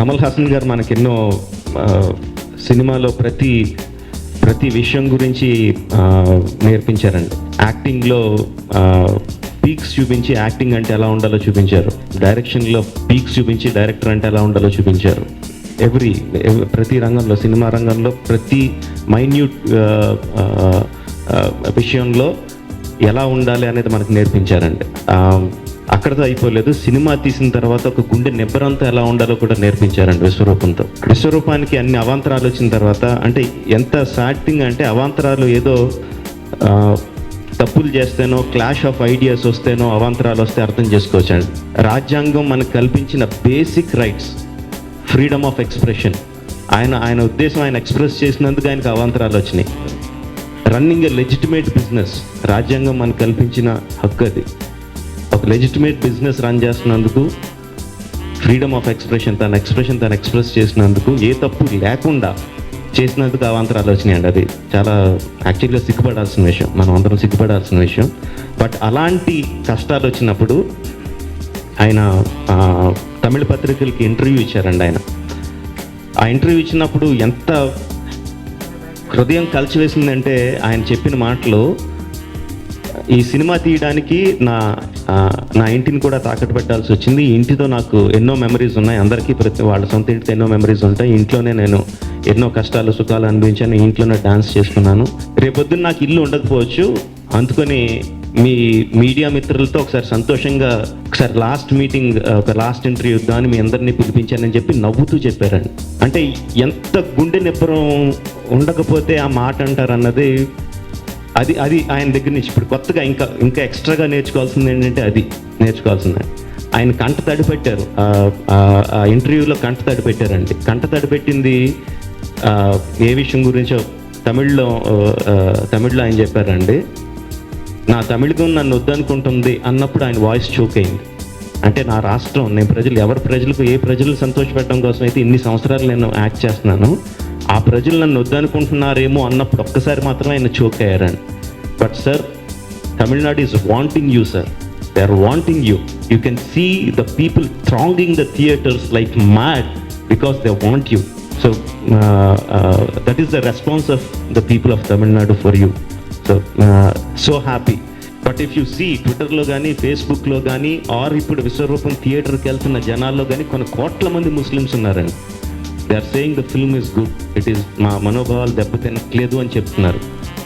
కమల్ హాసన్ గారు మనకెన్నో సినిమాలో ప్రతి విషయం గురించి నేర్పించారండి. యాక్టింగ్లో పీక్స్ చూపించి యాక్టింగ్ అంటే ఎలా ఉండాలో చూపించారు. డైరెక్షన్లో పీక్స్ చూపించి డైరెక్టర్ అంటే ఎలా ఉండాలో చూపించారు. ప్రతి రంగంలో, సినిమా రంగంలో ప్రతి మైన్యూట్ విషయంలో ఎలా ఉండాలి అనేది మనకు నేర్పించారండి. అక్కడతో అయిపోలేదు, సినిమా తీసిన తర్వాత ఒక గుండె నిబ్బరంతో ఎలా ఉండాలో కూడా నేర్పించారండి విశ్వరూపంతో. విశ్వరూపానికి అన్ని అవాంతరాలు వచ్చిన తర్వాత, అంటే ఎంత సాటింగ్ అంటే అవాంతరాలు ఏదో తప్పులు చేస్తేనో, క్లాష్ ఆఫ్ ఐడియాస్ వస్తేనో అవాంతరాలు వస్తే అర్థం చేసుకోవచ్చండి. రాజ్యాంగం మనకు కల్పించిన basic rights, freedom of expression, ఆయన ఉద్దేశం ఆయన ఎక్స్ప్రెస్ చేసినందుకు ఆయనకు అవాంతరాలు వచ్చినాయి. రన్నింగ్ ఎ లెజిటిమేట్ బిజినెస్, రాజ్యాంగం మనకు కల్పించిన హక్కు అది. ఒక లెజిటిమేట్ బిజినెస్ రన్ చేస్తున్నందుకు, ఫ్రీడమ్ ఆఫ్ ఎక్స్ప్రెషన్, తన ఎక్స్ప్రెషన్ తను ఎక్స్ప్రెస్ చేసినందుకు, ఏ తప్పు లేకుండా చేసినందుకు అవాంతరాలు వచ్చినాయండి. అది చాలా యాక్చువల్గా సిగ్గుపడాల్సిన విషయం, మనం అందరం సిగ్గుపడాల్సిన విషయం. బట్ అలాంటి కష్టాలు వచ్చినప్పుడు ఆయన తమిళ పత్రికలకి ఇంటర్వ్యూ ఇచ్చారండి. ఆ ఇంటర్వ్యూ ఇచ్చినప్పుడు ఎంత హృదయం కలిచివేసిందంటే, ఆయన చెప్పిన మాటలు, ఈ సినిమా తీయడానికి నా ఇంటిని కూడా తాకట్టు పెట్టాల్సి వచ్చింది. ఈ ఇంటితో నాకు ఎన్నో మెమరీస్ ఉన్నాయి. అందరికీ వాళ్ళ సొంత ఇంటితో ఎన్నో మెమరీస్ ఉంటాయి. ఇంట్లోనే నేను ఎన్నో కష్టాలు సుఖాలు అనుభవించాను, ఇంట్లోనే డాన్స్ చేసుకున్నాను. రేపొద్దున నాకు ఇల్లు ఉండకపోవచ్చు, అందుకని మీ మీడియా మిత్రులతో ఒకసారి సంతోషంగా ఒకసారి లాస్ట్ మీటింగ్, ఒక లాస్ట్ ఇంటర్వ్యూ ఇద్దామని మీ అందరినీ పిలిపించానని చెప్పి నవ్వుతూ చెప్పారండి. అంటే ఎంత గుండె నిబ్బరం ఉండకపోతే ఆ మాట అంటారు అన్నది, అది ఆయన దగ్గర నుంచి ఇప్పుడు కొత్తగా ఇంకా ఎక్స్ట్రాగా నేర్చుకోవాల్సింది ఏంటంటే అది నేర్చుకోవాల్సింది. ఆయన కంట తడి పెట్టారు, ఆ ఇంటర్వ్యూలో కంట తడి పెట్టారండి. కంట తడి పెట్టింది ఏ విషయం గురించో తమిళ్లో ఆయన చెప్పారండి. నా తమిళగం నన్ను వద్దనుకుంటుంది అన్నప్పుడు ఆయన వాయిస్ చోక్ అయింది. అంటే నా రాష్ట్రం, నేను ఏ ప్రజలు సంతోషపెట్టడం కోసం అయితే ఇన్ని సంవత్సరాలు నేను యాక్ట్ చేస్తున్నాను, ఆ ప్రజలు నన్ను వద్దనుకుంటున్నారేమో అన్నప్పుడు ఒక్కసారి మాత్రమే ఆయన చోక్ అయ్యారండి. But sir, Tamil Nadu is wanting you sir, they are wanting you. You can see the people thronging the theatres like mad because they want you. So that is the response of the people of Tamil Nadu for you. So happy. But if you see ట్విట్టర్లో కానీ, ఫేస్బుక్లో కానీ, are ఇప్పుడు విశ్వరూపం థియేటర్కి వెళ్తున్న జనాల్లో కానీ కొన్ని కోట్ల మంది ముస్లిమ్స్ ఉన్నారండి. They are saying the film is good, it is, మా మనోభావాలు దెబ్బతినట్లేదు అని చెప్తున్నారు.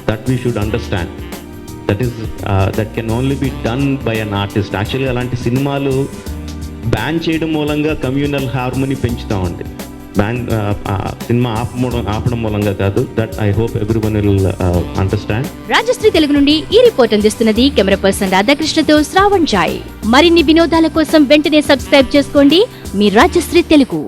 That we should understand. That can only be done by an artist. యాక్చువల్గా అలాంటి సినిమాలు బ్యాన్ చేయడం మూలంగా కమ్యూనల్ హార్మనీ పెంచుతామండి. సినిమా ఆపడం మూలంగా కాదు. That I hope everyone will understand. Rajshri Telugu నుండి ఈ రిపోర్ట్ అందిస్తున్నది కెమెరా పర్సన్ రాధాకృష్ణతో శ్రావణ్ జాయ్. మరిన్ని వినోదాల కోసం వెంటనే సబ్స్క్రైబ్ చేసుకోండి మీ రాజశ్రీ తెలుగు.